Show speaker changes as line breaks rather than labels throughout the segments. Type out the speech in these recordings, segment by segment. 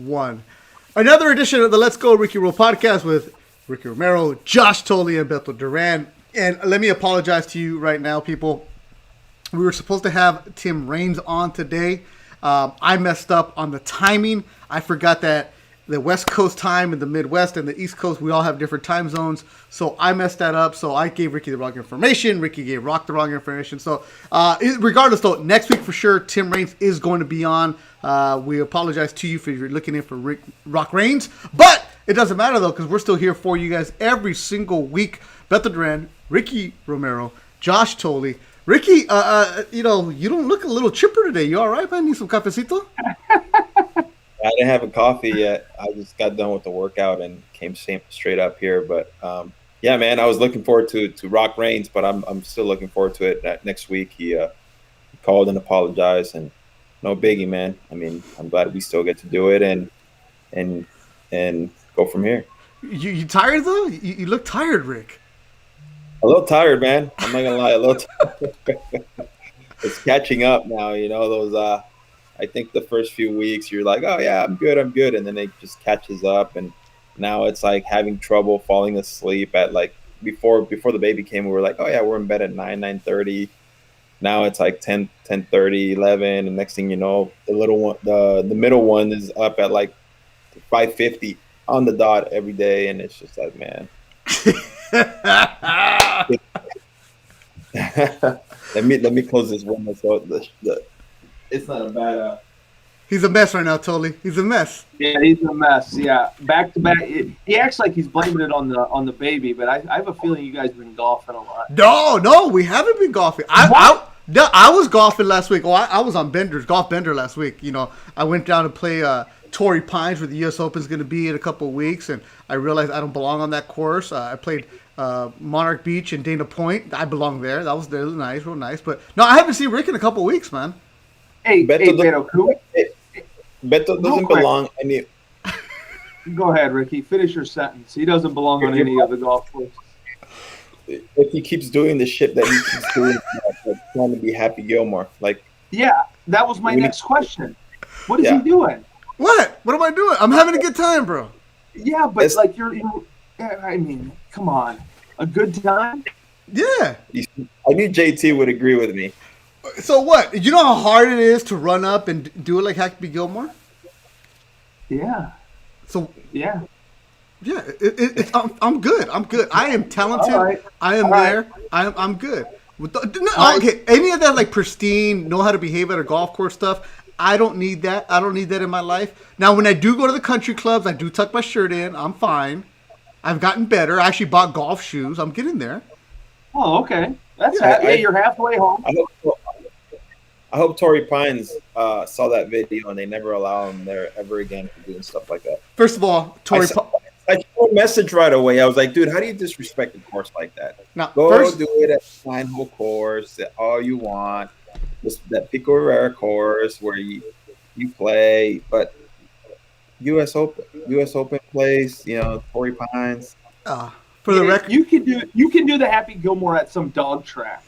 one. Another edition of the Let's Go Ricky Roll podcast with Ricky Romero, Josh Tolley, and Beto Duran. And let me apologize to you right now, people. We were supposed to have Tim Raines on today. I messed up on the timing. I forgot that the West Coast time and the Midwest and the East Coast, we all have different time zones. So I messed that up. So I gave Ricky the wrong information. Ricky gave Rock the wrong information. So regardless, though, next week for sure, Tim Raines is going to be on. We apologize to you for you're looking in for Rock Raines. But it doesn't matter, though, because we're still here for you guys every single week. Beto Duran, Ricky Romero, Josh Tolley. Ricky, you don't look a little chipper today. You all right, man? Need some cafecito?
I didn't have a coffee yet. I just got done with the workout and came straight up here. But yeah, man, I was looking forward to Rock Raines, but I'm still looking forward to it next week. He called and apologized, and no biggie, man. I mean, I'm glad we still get to do it and go from here.
You tired though? You look tired, Rick.
A little tired, man. I'm not gonna lie, a little tired. It's catching up now. You know those. I think the first few weeks you're like, oh yeah, I'm good, and then it just catches up, and now it's like having trouble falling asleep at like before the baby came, we were like, oh yeah, we're in bed at 9:30. Now it's like 10:30, 11, and next thing you know, the little one, the middle one is up at like 5:50 on the dot every day, and it's just like, man. let me close this window so it's not a bad.
He's a mess right now, Tolley. He's a mess.
Yeah, he's a mess. Yeah, back to back. He acts like he's blaming it on the baby, but I have a feeling you guys have been golfing a lot.
No, we haven't been golfing. I was golfing last week. I was on golf bender last week. You know, I went down to play Torrey Pines, where the U.S. Open is going to be in a couple of weeks, and I realized I don't belong on that course. I played Monarch Beach and Dana Point. I belong there. That was real nice. But no, I haven't seen Rick in a couple of weeks, man.
Hey, Beto
doesn't belong any.
Go ahead, Ricky. Finish your sentence. He doesn't belong on any of the golf courses.
If he keeps doing the shit that he keeps doing, like trying to be Happy Gilmore, like.
Yeah, that was my next question. What is he doing?
What am I doing? I'm having a good time, bro.
Yeah, but it's like you're. I mean, come on, a good time.
Yeah.
I knew JT would agree with me.
So what? You know how hard it is to run up and do it like Happy Gilmore?
Yeah.
So
yeah.
Yeah, I'm good. I am talented.
Right.
I am there. I'm good. Okay, any of that like pristine, know how to behave at a golf course stuff, I don't need that. I don't need that in my life. Now, when I do go to the country clubs, I do tuck my shirt in. I'm fine. I've gotten better. I actually bought golf shoes. I'm getting there.
Oh, okay. That's you're halfway home.
I hope Torrey Pines saw that video and they never allow him there ever again for doing stuff like that.
First of all,
I saw a message right away. I was like, dude, how do you disrespect a course like that?
Now,
Go do it at a 9-hole course, all you want. That Pico Rivera course where you play, but U.S. Open place, Torrey Pines.
For the record,
you can do the Happy Gilmore at some dog track.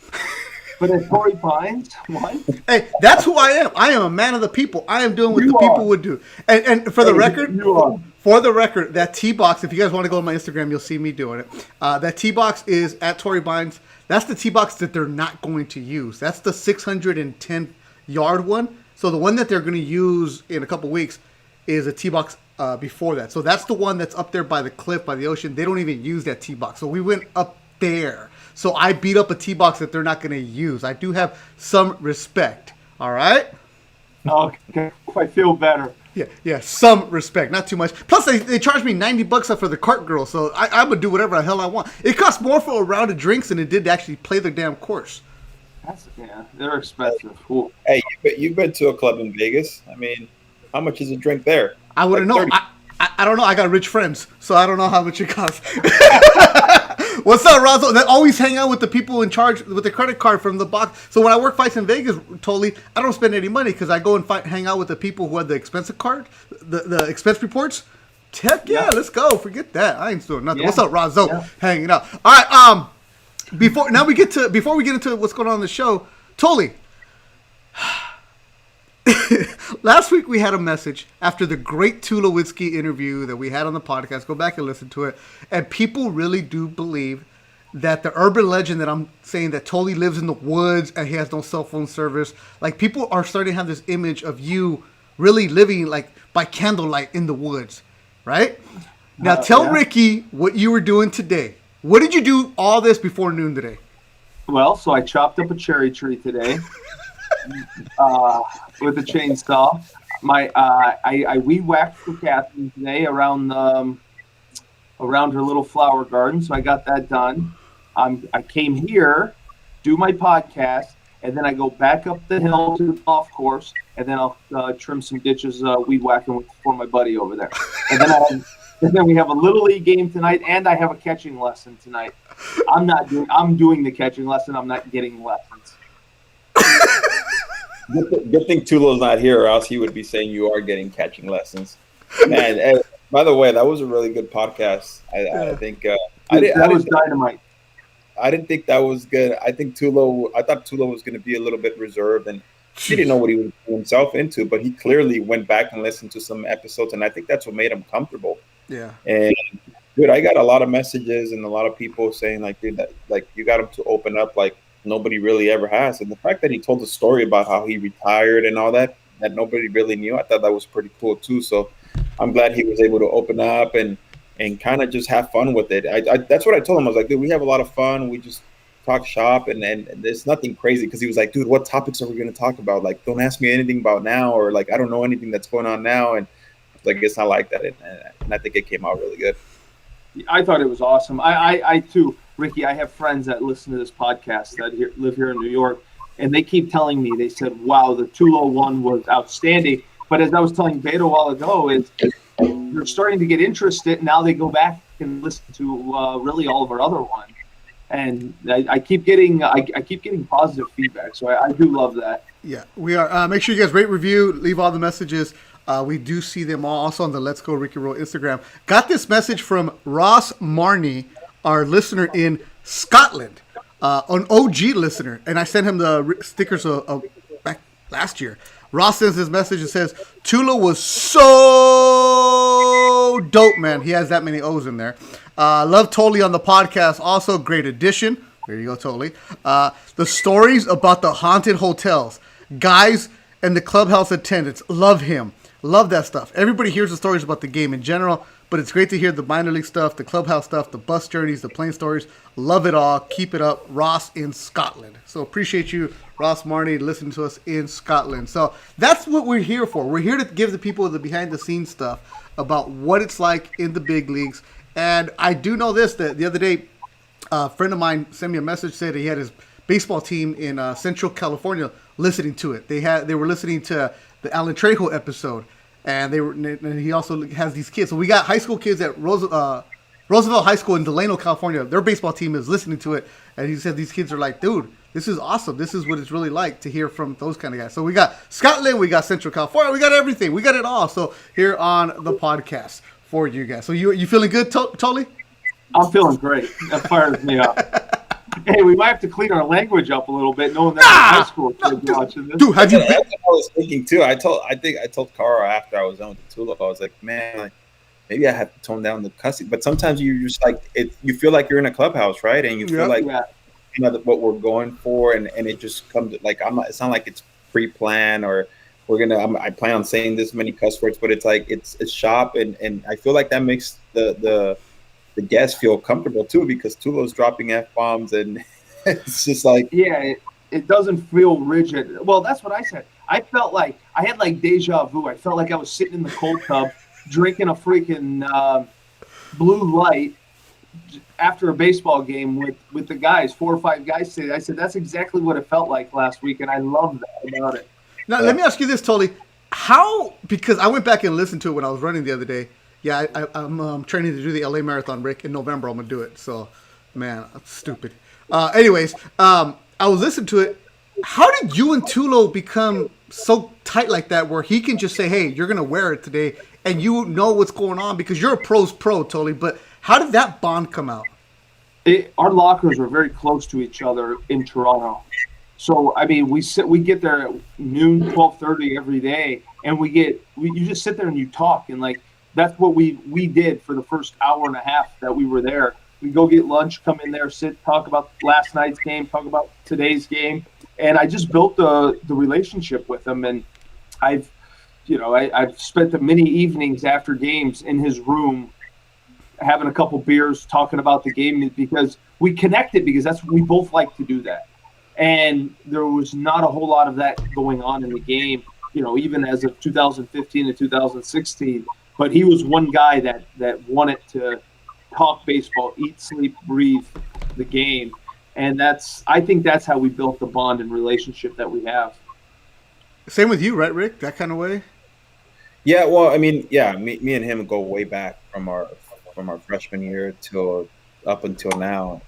But at Torrey Pines, what?
Hey, that's who I am. I am a man of the people. I am doing what the people would do. And for the record, that tee box, if you guys want to go on my Instagram, you'll see me doing it. That tee box is at Torrey Pines. That's the tee box that they're not going to use. That's the 610-yard one. So the one that they're going to use in a couple weeks is a tee box before that. So that's the one that's up there by the cliff, by the ocean. They don't even use that tee box. So we went up there. So I beat up a tee box that they're not going to use. I do have some respect. All right?
Okay. I feel better.
Yeah, some respect, not too much. Plus, they charged me $90 for the cart girl, so I'm going to do whatever the hell I want. It costs more for a round of drinks than it did to actually play the damn course.
They're expensive. Cool.
Hey, you've been to a club in Vegas. I mean, how much is a drink there?
I wouldn't know. I don't know. I got rich friends, so I don't know how much it costs. What's up, Razo? They always hang out with the people in charge with the credit card from the box. So when I work fights in Vegas, totally, I don't spend any money because I go and hang out with the people who have the expensive card, the expense reports. Heck yeah, let's go. Forget that. I ain't doing nothing. Yeah. What's up, Razo? Yeah. Hanging out. All right. Before we get into what's going on in the show, Tolley. last week we had a message after the great Tulowitzki interview that we had on the podcast. Go back and listen to it. And people really do believe that the urban legend that I'm saying that Tolly lives in the woods and he has no cell phone service, like people are starting to have this image of you really living like by candlelight in the woods, right? Now tell Ricky what you were doing today. What did you do all this before noon today?
Well, so I chopped up a cherry tree today with a chainsaw. I weed whacked for Catherine today around her little flower garden, so I got that done. I came here, do my podcast, and then I go back up the hill to the golf course, and then I'll trim some ditches, weed whacking for my buddy over there. And then we have a little league game tonight, and I have a catching lesson tonight. I'm doing the catching lesson. I'm not getting lessons.
Good thing Tulo's not here, or else he would be saying you are getting catching lessons. Man, and by the way, that was a really good podcast. I think
that was dynamite.
I didn't think that was good. I thought Tulo was going to be a little bit reserved, and he didn't know what he was putting himself into, but he clearly went back and listened to some episodes, and I think that's what made him comfortable.
Yeah.
And dude, I got a lot of messages and a lot of people saying like, dude, that like you got him to open up like nobody really ever has. And the fact that he told the story about how he retired and all that nobody really knew, I thought that was pretty cool too. So I'm glad he was able to open up and kind of just have fun with it. I that's what I told him. I was like, dude, we have a lot of fun. We just talk shop and there's nothing crazy. Cause he was like, dude, what topics are we going to talk about? Like, don't ask me anything about now, or like, I don't know anything that's going on now. And like, it's not like that. And I think it came out really good.
I thought it was awesome. I too, Ricky, I have friends that listen to this podcast that live here in New York, and they keep telling me, they said, wow, the Tulo one was outstanding. But as I was telling Beto a while ago, they're starting to get interested. Now they go back and listen to really all of our other ones. And I keep getting positive feedback. So I do love that.
Yeah, we are. Make sure you guys rate, review, leave all the messages. We do see them all also on the Let's Go Ricky Roll Instagram. Got this message from Ross Marnie, our listener in Scotland, an OG listener, and I sent him the stickers back last year. Ross sends this message and says, Tula was so dope, man. He has that many O's in there. Love Tolly on the podcast. Also, great addition. There you go, Tolly. The stories about the haunted hotels. Guys and the clubhouse attendants. Love him. Love that stuff. Everybody hears the stories about the game in general, but it's great to hear the minor league stuff, the clubhouse stuff, the bus journeys, the plane stories. Love it all. Keep it up. Ross in Scotland. So appreciate you, Ross Marnie, listening to us in Scotland. So that's what we're here for. We're here to give the people the behind-the-scenes stuff about what it's like in the big leagues. And I do know this, that the other day, a friend of mine sent me a message, said he had his baseball team in Central California listening to it. They were listening to the Alan Trejo episode, and he also has these kids. So we got high school kids at Roosevelt High School in Delano, California. Their baseball team is listening to it, and he said these kids are like, dude, this is awesome. This is what it's really like to hear from those kind of guys. So we got Scotland, we got Central California, we got everything. We got it all. So here on the podcast for you guys. So you feeling good, Tolly?
I'm feeling great. That fires me up. Hey, we might have to clean our language up a little bit, knowing that high school kids watching this.
Dude, have you?
That's what I was thinking too. I told Carl after I was done with the Tulip, I was like, man, like, maybe I have to tone down the cussing. But sometimes you're just like you feel like you're in a clubhouse, right? And you feel like you know what we're going for, and it just comes like it's not like it's pre-planned or I plan on saying this many cuss words, but it's like it's shop, and I feel like that makes the guests feel comfortable too, because Tulo's dropping F-bombs, and it's just like
it doesn't feel rigid. Well, that's what I said. I felt like I had like deja vu. I felt like I was sitting in the cold tub drinking a freaking blue light after a baseball game with the guys, 4 or 5 guys today. I said that's exactly what it felt like last week, and I love that about it.
Now let me ask you this, Tolly. How? Because I went back and listened to it when I was running the other day. Yeah, I'm training to do the LA Marathon, Rick. In November, I'm going to do it. So, man, that's stupid. Anyways, I was listening to it. How did you and Tulo become so tight like that where he can just say, hey, you're going to wear it today, and you know what's going on because you're a pro's pro, Tolly. But how did that bond come out?
Our lockers are very close to each other in Toronto. So I mean, we get there at noon, 12:30 every day, and you just sit there and you talk, and like that's what we did for the first hour and a half that we were there. We go get lunch, come in there, sit, talk about last night's game, talk about today's game, and I just built the relationship with him, and I've spent the many evenings after games in his room having a couple beers, talking about the game because we connected because we both like to do that. And there was not a whole lot of that going on in the game, even as of 2015 and 2016. But he was one guy that wanted to talk baseball, eat, sleep, breathe the game. And I think that's how we built the bond and relationship that we have.
Same with you, right, Rick? That kind of way?
Yeah, well, I mean, yeah, me and him go way back from our freshman year till up until now.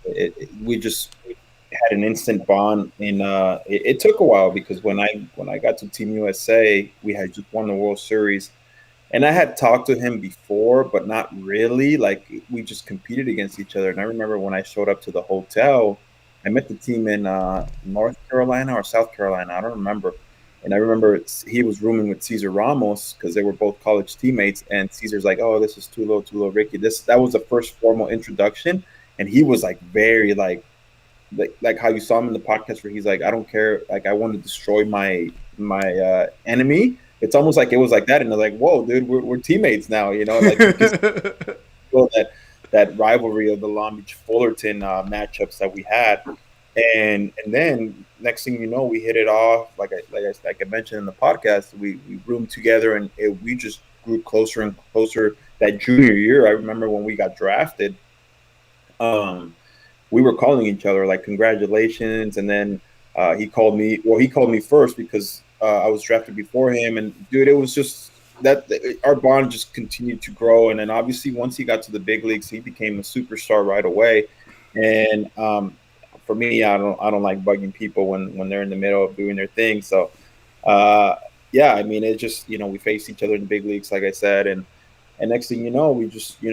We just had an instant bond, and it took a while because when I got to Team USA, we had just won the World Series, and I had talked to him before, but not really. Like we just competed against each other. And I remember when I showed up to the hotel, I met the team in North Carolina or South Carolina, I don't remember. And I remember he was rooming with Cesar Ramos because they were both college teammates. And Cesar's like, "Oh, this is Tulo, Ricky." That was the first formal introduction, and he was like very like how you saw him in the podcast where he's like, "I don't care, like I want to destroy my enemy." It's almost like it was like that, and they're like, "Whoa, dude, we're teammates now," like that rivalry of the Long Beach Fullerton matchups that we had. And then next thing you know, we hit it off. Like I mentioned in the podcast, we roomed together, and we just grew closer and closer. That junior year, I remember when we got drafted, we were calling each other like congratulations, and then he called me. Well, he called me first because I was drafted before him, and dude, it was just that our bond just continued to grow. And then obviously once he got to the big leagues, he became a superstar right away. And for me, I don't like bugging people when they're in the middle of doing their thing. So, yeah, I mean, it just, we faced each other in the big leagues, like I said, and next thing you know, we just, he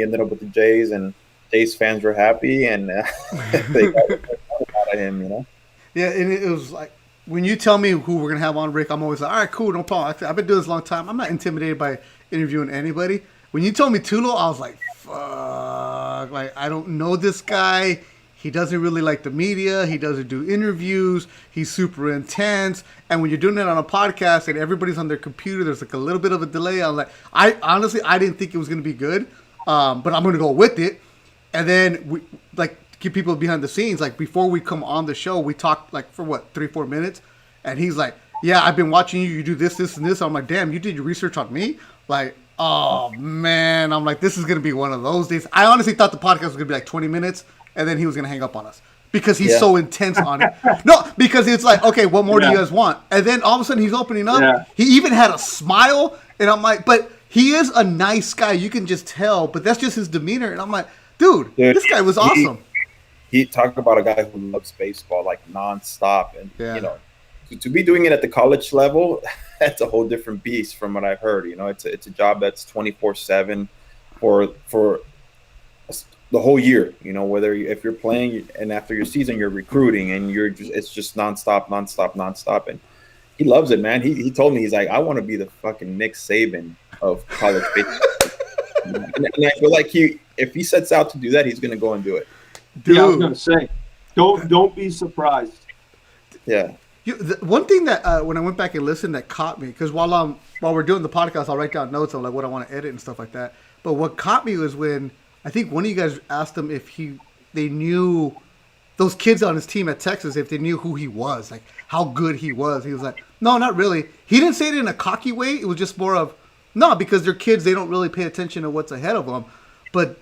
ended up with the Jays, and Jays fans were happy, and they got out of him.
Yeah, and it was like when you tell me who we're gonna have on, Rick, I'm always like, all right, cool, no problem. I've been doing this a long time. I'm not intimidated by interviewing anybody. When you told me Tulo, I was like, fuck, like I don't know this guy. He doesn't really like the media. He doesn't do interviews. He's super intense. And when you're doing it on a podcast and everybody's on their computer, there's like a little bit of a delay. I'm like, I honestly didn't think it was going to be good, but I'm going to go with it. And then we like keep people behind the scenes. Like before we come on the show, we talked like for 3-4 minutes, and he's like, "Yeah, I've been watching you. You do this, this, and this." I'm like, "Damn, you did your research on me?" Like, oh man, I'm like, this is going to be one of those days. I honestly thought the podcast was going to be like 20 minutes. And then he was going to hang up on us because he's so intense on it. No, because it's like, okay, what more do you guys want? And then all of a sudden he's opening up. Yeah. He even had a smile. And I'm like, but he is a nice guy. You can just tell. But that's just his demeanor. And I'm like, dude this guy was awesome.
He talked about a guy who loves baseball, like nonstop. And, to be doing it at the college level, that's a whole different beast from what I've heard. It's a job that's 24/7 for the whole year, whether if you're playing and after your season you're recruiting and it's just nonstop, and he loves it, man. He told me, he's like, I want to be the fucking Nick Saban of college baseball. and I feel like if he sets out to do that, he's gonna go and do it.
Dude. Yeah, I was gonna say, don't be surprised.
Yeah.
One thing that when I went back and listened that caught me, because while we're doing the podcast, I'll write down notes on like what I want to edit and stuff like that. But what caught me was when I think one of you guys asked him if they knew those kids on his team at Texas, if they knew who he was, like how good he was. He was like, no, not really. He didn't say it in a cocky way. It was just more of, no, because they're kids. They don't really pay attention to what's ahead of them. But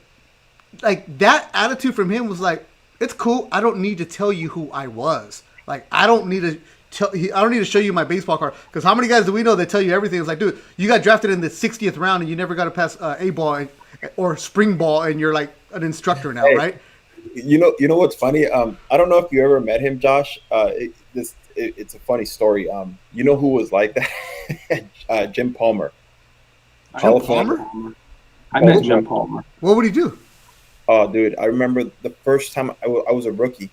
like that attitude from him was like, it's cool. I don't need to tell you who I was. Like, I don't need to show you my baseball card. Because how many guys do we know that tell you everything? It's like, dude, you got drafted in the 60th round and you never got to pass A-ball or spring ball, and you're like an instructor now, right?
You know what's funny? I don't know if you ever met him, Josh. It's a funny story. You know who was like that? Jim Palmer.
Jim Palmer?
I met Jim Palmer.
What would he do?
Oh, dude, I remember the first time I was a rookie,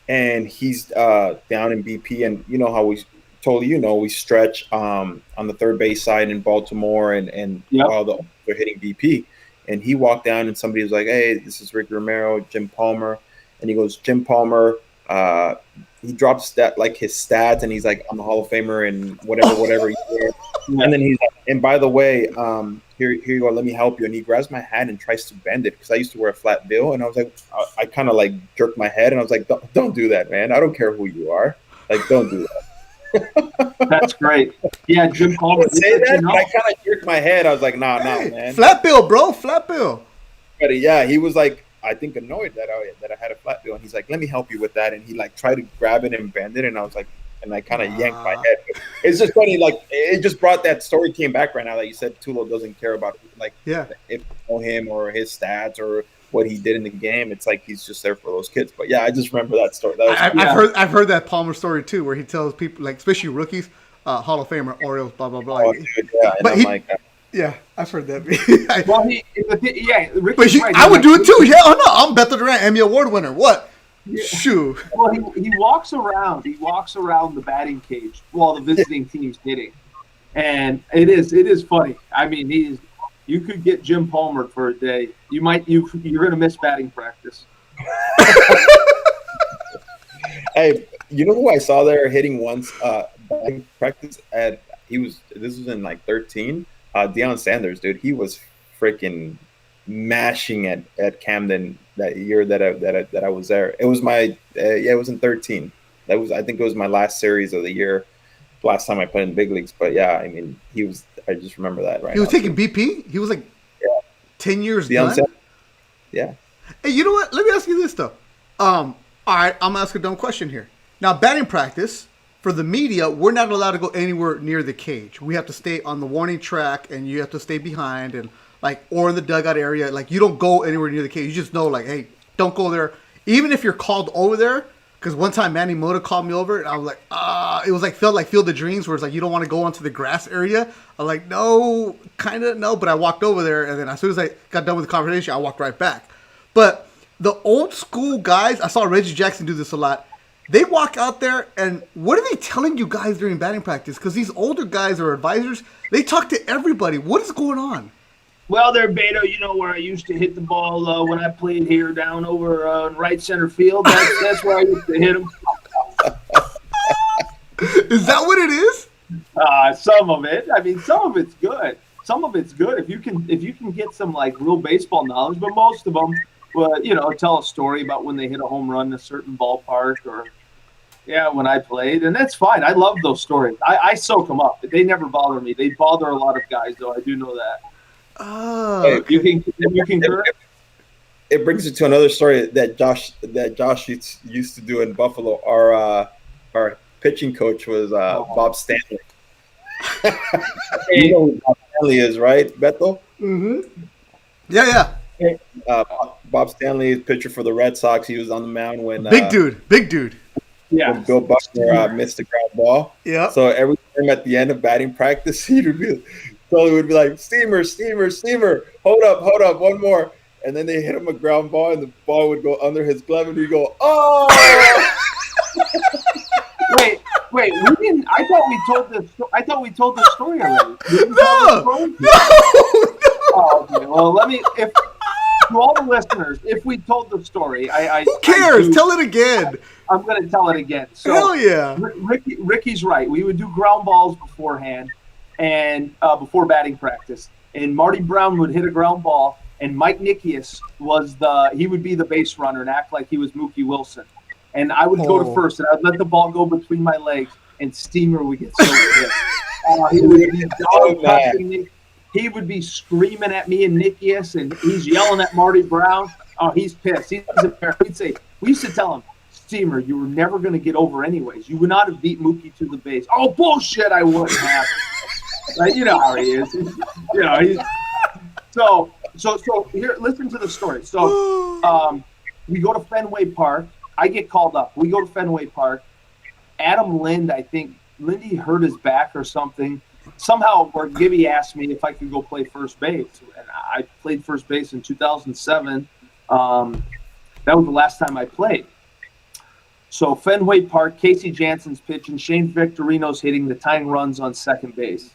and he's down in BP, and you know how we stretch on the third base side in Baltimore, and
Yep.
while they're hitting BP, and he walked down, and somebody was like, "Hey, this is Ricky Romero, Jim Palmer," and he goes, "Jim Palmer." He drops his stats, and he's like, "I'm a Hall of Famer," and whatever.
Yeah.
And then he's like, "And by the way, here you go. Let me help you." And he grabs my hand and tries to bend it because I used to wear a flat bill, and I was like, I kind of like jerked my head, and I was like, "Don't do that, man. I don't care who you are. Like, don't do that."
That's great. Yeah, Jim
I
Palmer.
would say that, but I kind of jerked my head. I was like, "Nah,
Hey,
man."
flat bill, bro. Flat bill.
But yeah, he was like, I think annoyed that I had a flat bill, and he's like, "Let me help you with that," and he like tried to grab it and bend it, and I was like, and I kind of yanked my head. It's just funny, like it just brought that story came back right now that you said Tulo doesn't care about like
Yeah.
if you know him or his stats or what he did in the game. It's like he's just there for those kids. But yeah, I just remember that story. That was
I've heard that Palmer story too, where he tells people, like especially rookies, Hall of Famer, Orioles, blah blah blah.
oh, dude, yeah, and
But
I'm
he-
like,
Yeah, I've heard that.
Well, Ricky's
But
right.
I would do it too. Yeah, oh no, I'm Beto Duran, Emmy Award winner. What? Shoo.
Well, he walks around. He walks around the batting cage while the visiting team's hitting, and it is funny. I mean, you could get Jim Palmer for a day. You're gonna miss batting practice.
hey, you know who I saw there hitting once batting practice this was in like 13. Deion Sanders, dude, he was freaking mashing at Camden that year that I was there. It was it was in 13. I think it was my last series of the year, last time I played in the big leagues. But yeah, I mean, I just remember that right
He was
now.
taking BP. He was like 10 years
Deion
done.
Sanders. Yeah.
Hey, you know what? Let me ask you this though. All right, I'm gonna ask a dumb question here. Now, batting practice for the media, we're not allowed to go anywhere near the cage. We have to stay on the warning track, and you have to stay behind, and or in the dugout area. Like, you don't go anywhere near the cage. You just know, like, hey, don't go there. Even if you're called over there, because one time Manny Mota called me over, and I was like, it was like felt like Field of Dreams, where it's like you don't want to go onto the grass area. I'm like, no, kind of no, but I walked over there, and then as soon as I got done with the conversation, I walked right back. But the old school guys, I saw Reggie Jackson do this a lot. They walk out there, and what are they telling you guys during batting practice? Because these older guys are advisors. They talk to everybody. What is going on?
Well, there, Beto, you know where I used to hit the ball when I played here down over in right center field. That's where I used to hit them.
Is that what it is?
Some of it. I mean, some of it's good. Some of it's good if you can get some like real baseball knowledge. But most of them, tell a story about when they hit a home run in a certain ballpark or. Yeah, when I played, and that's fine. I love those stories. I soak them up. They never bother me. They bother a lot of guys, though. I do know that.
Oh,
Hey,
okay.
You concur?
It brings you to another story that Josh used to do in Buffalo. Our pitching coach was Bob Stanley. You know who Bob Stanley is, right, Beto?
Mm-hmm. Yeah.
Bob Stanley is pitcher for the Red Sox. He was on the mound when
Big dude.
Yeah.
when Bill Buckner missed the ground ball.
Yeah.
So every time at the end of batting practice, Sully would be like, steamer, hold up, one more. And then they hit him a ground ball, and the ball would go under his glove, and he'd go, oh!
Wait. We didn't. I thought we told this story already. Did we
No.
tell this story? Oh, okay. Well, to all the listeners, if we told the story,
Who cares? Tell it again.
I'm going to tell it again. So,
Hell yeah.
Ricky's right. We would do ground balls beforehand and before batting practice. And Marty Brown would hit a ground ball, and Mike Nikias he would be the base runner and act like he was Mookie Wilson. And I would go to first, and I'd let the ball go between my legs, and Steamer would get so pissed. He would be dog-cussing me. He would be screaming at me and Nikias, and he's yelling at Marty Brown. Oh, he's pissed. He's embarrassed. We used to tell him, Steamer, you were never going to get over anyways. You would not have beat Mookie to the base. Oh, bullshit, I wouldn't have. Like, you know how he is. So here, listen to the story. So we go to Fenway Park. I get called up. We go to Fenway Park. Adam Lind, I think, Lindy hurt his back or something. Somehow, where Gibby asked me if I could go play first base. And I played first base in 2007. That was the last time I played. So Fenway Park, Casey Jansen's pitching, Shane Victorino's hitting the tying runs on second base.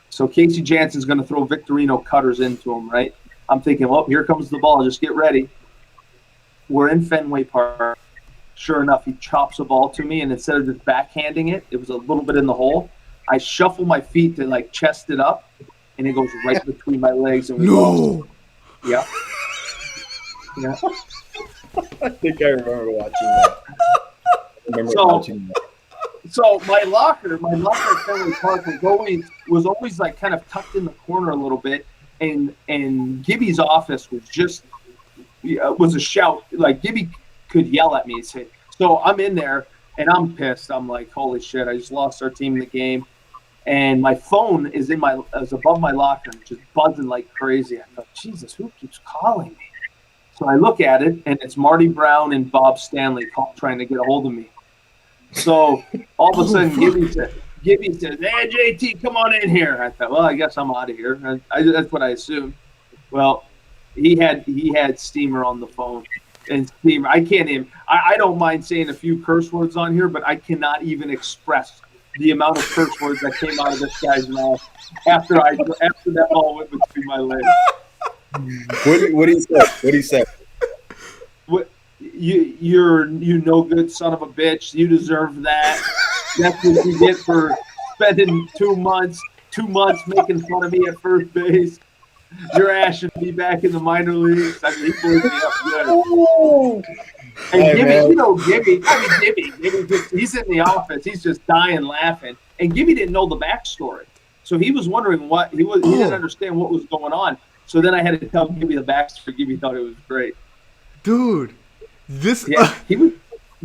So Casey Jansen's going to throw Victorino cutters into him, right? I'm thinking, well, here comes the ball. Just get ready. We're in Fenway Park. Sure enough, he chops a ball to me, and instead of just backhanding it, it was a little bit in the hole. I shuffle my feet to like chest it up, and it goes right between my legs, and we lost. Yeah. Yeah.
I think I remember watching that.
So my locker at Fenway Park was always like kind of tucked in the corner a little bit, and Gibby's office was a shout. Like Gibby could yell at me and say, so I'm in there and I'm pissed. I'm like, holy shit, I just lost our team in the game. And my phone is above my locker, just buzzing like crazy. I thought, Jesus, who keeps calling me? So I look at it, and it's Marty Brown and Bob Stanley trying to get a hold of me. So all of a sudden, Gibby says, hey, JT, come on in here. I thought, well, I guess I'm out of here. That's what I assumed. Well, he had Steamer on the phone. And Steamer, I can't even – I don't mind saying a few curse words on here, but I cannot even express the amount of curse words that came out of this guy's mouth after that ball went between my legs.
What did he say?
What you no good son of a bitch. You deserve that. That's what you get for spending 2 months making fun of me at first base. Your ass should be back in the minor leagues. I mean, he blew me up good. And Gibby, he's in the office. He's just dying laughing. And Gibby didn't know the backstory. So he was wondering he didn't understand what was going on. So then I had to tell Gibby the backstory. Gibby thought it was great.
Dude,
the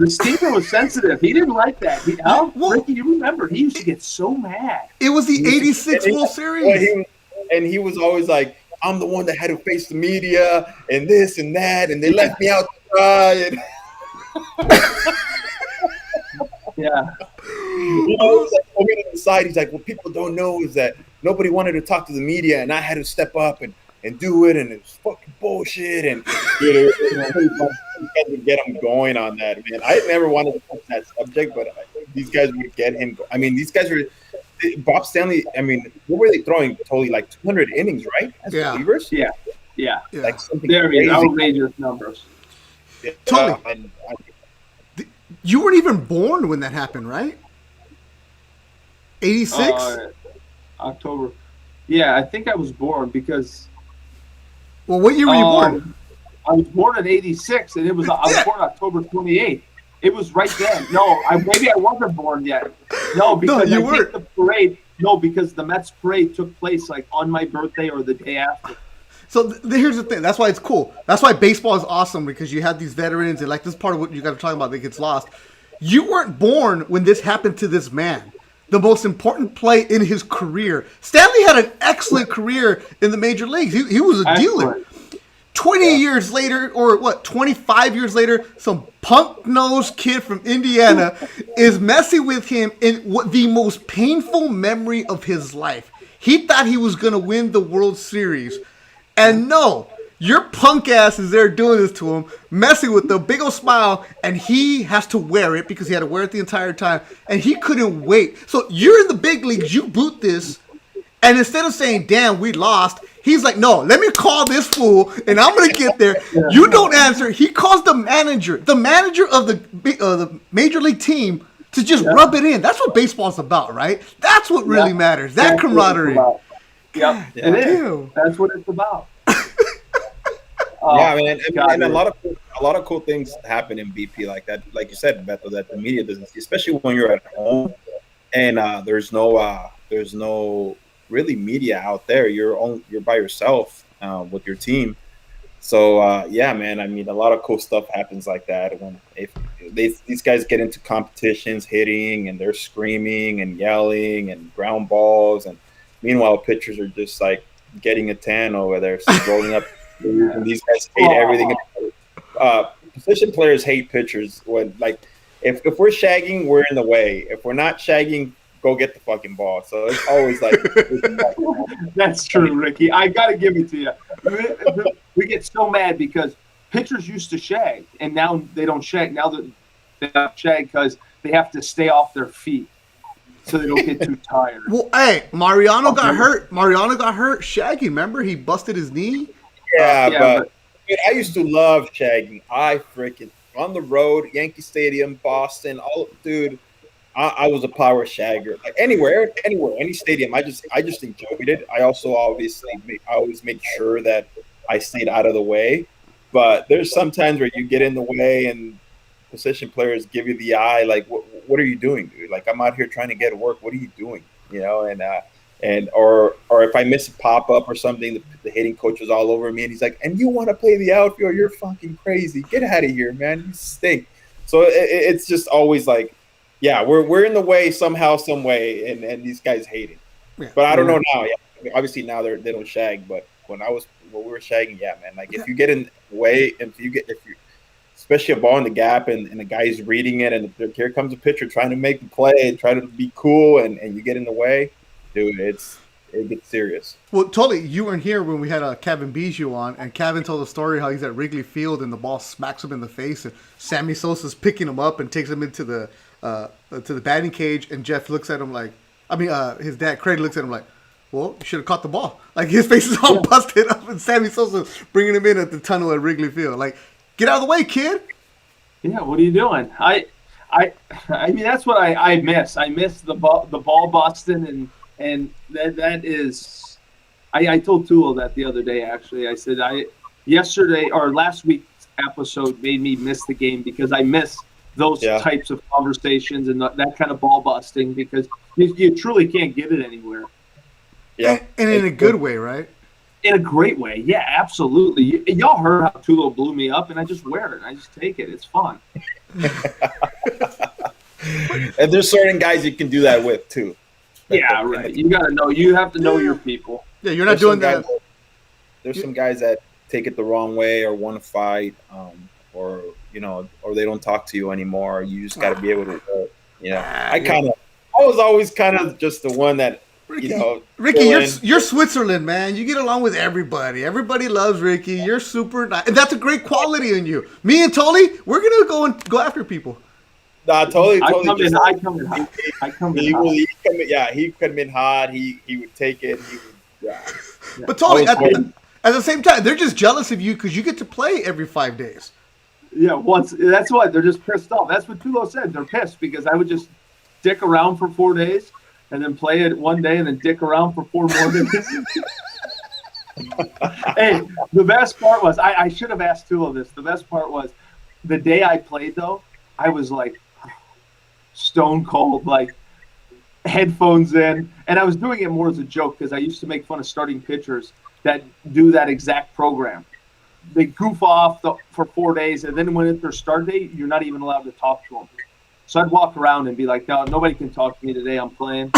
Steamer was sensitive. He didn't like that. Ricky, you remember, he used to get so mad.
It was the 86 World Series.
And he was always like, I'm the one that had to face the media and this and that, and they left me out to dry. And
yeah.
You know, it's like over to the side, he's like, what people don't know is that nobody wanted to talk to the media, and I had to step up and do it, and it's fucking bullshit. And get him going on that, man. I never wanted to touch that subject, but these guys would get him. I mean, these guys were Bob Stanley. I mean, what were they throwing? Totally like 200 innings, right? As relievers?
Yeah.
Like something
very
crazy.
outrageous numbers.
Totally. You weren't even born when that happened, right? 86?
October. Yeah, I think I was born because.
Well, what year were you born?
I was born in 86, and I was born October 28th. It was right then. No, maybe I wasn't born yet. No, because
you
I
weren't.
think the parade. No, because the Mets parade took place like on my birthday or the day after.
So here's the thing. That's why it's cool. That's why baseball is awesome, because you have these veterans, and like this is part of what you got to talk about that gets lost. You weren't born when this happened to this man. The most important play in his career. Stanley had an excellent career in the major leagues. He was a dealer. 20 years later, or 25 years later, some punk-nosed kid from Indiana is messing with him in what the most painful memory of his life. He thought he was going to win the World Series. And no, your punk ass is there doing this to him, messing with the big old smile, and he has to wear it because he had to wear it the entire time, and he couldn't wait. So you're in the big leagues, you boot this, and instead of saying, damn, we lost, he's like, no, let me call this fool, and I'm going to get there. You don't answer. He calls the manager of the major league team to just rub it in. That's what baseball's about, right? That's what really matters. That camaraderie.
Yeah, it is. That's what it's about.
Yeah, man, and a lot of cool things happen in BP like that. Like you said, Beto, that the media doesn't see, especially when you're at home and there's no really media out there. You're by yourself with your team. So yeah, man. I mean, a lot of cool stuff happens like that when these guys get into competitions, hitting, and they're screaming and yelling and ground balls, and meanwhile pitchers are just like getting a tan over there, rolling up. And these guys hate everything. Position players hate pitchers. When if we're shagging, we're in the way. If we're not shagging, go get the fucking ball. So it's always like
that's true, Ricky. I gotta give it to you. We get so mad because pitchers used to shag, and now they don't shag. Now that they have shag because they have to stay off their feet so they don't get too tired.
Well, hey, Mariano got hurt. Mariano got hurt shagging. Remember, he busted his knee.
Yeah,
Yeah,
but dude, I used to love shagging. I freaking on the road, Yankee Stadium, Boston. Dude, I was a power shagger. Like anywhere, any stadium. I just enjoyed it. I also obviously always make sure that I stayed out of the way. But there's sometimes where you get in the way and position players give you the eye. Like, what are you doing, dude? Like, I'm out here trying to get to work. What are you doing? You know, or if I miss a pop up or something, the hitting coach was all over me, and he's like, "And you want to play the outfield? You're fucking crazy. Get out of here, man. You stink." So it's just always like, yeah, we're in the way somehow, some way, and these guys hate it.
Yeah.
But I don't know now. Yeah, obviously now they don't shag, but when we were shagging, yeah, man. Like if you get in the way, if you especially a ball in the gap and the guy's reading it, and here comes a pitcher trying to make the play and try to be cool, and you get in the way. Dude, it gets serious.
Well, totally. You weren't here when we had Kevin Bijou on, and Kevin told a story how he's at Wrigley Field and the ball smacks him in the face, and Sammy Sosa's picking him up and takes him into the batting cage, and Jeff looks at him like, his dad Craig looks at him like, well, you should have caught the ball. Like his face is all busted up, and Sammy Sosa bringing him in at the tunnel at Wrigley Field. Like, get out of the way, kid.
Yeah, what are you doing? I mean, that's what I miss. I miss the ball busting and that is, I told Tulo that the other day, actually. I said, yesterday or last week's episode made me miss the game because I miss those types of conversations and that kind of ball busting because you truly can't get it anywhere.
Yeah.
And in a good way, right?
In a great way. Yeah, absolutely. Y'all heard how Tulo blew me up, and I just wear it. I just take it. It's fun.
And there's certain guys you can do that with, too.
Yeah, right. You got to know. You have to know your people.
Yeah, you're not doing that.
There's some guys that take it the wrong way or want to fight, or they don't talk to you anymore. You just got to be able to, I was always kind of just the one that,
Ricky, you're Switzerland, man. You get along with everybody. Everybody loves Ricky. You're super nice, and that's a great quality in you. Me and Tolly, we're gonna go after people.
Nah, totally.
I come in hot.
He come in hot. He would take it.
But Tolly, at the same time, they're just jealous of you because you get to play every 5 days.
Yeah, that's what they're just pissed off. That's what Tulo said. They're pissed because I would just dick around for 4 days. And then play it one day and then dick around for 4 more days. Hey, the best part was, I should have asked Tulo this. The best part was the day I played, though, I was like stone cold, like headphones in. And I was doing it more as a joke because I used to make fun of starting pitchers that do that exact program. They goof off for 4 days, and then when it's their start date, you're not even allowed to talk to them. So I'd walk around and be like, no, nobody can talk to me today. I'm playing.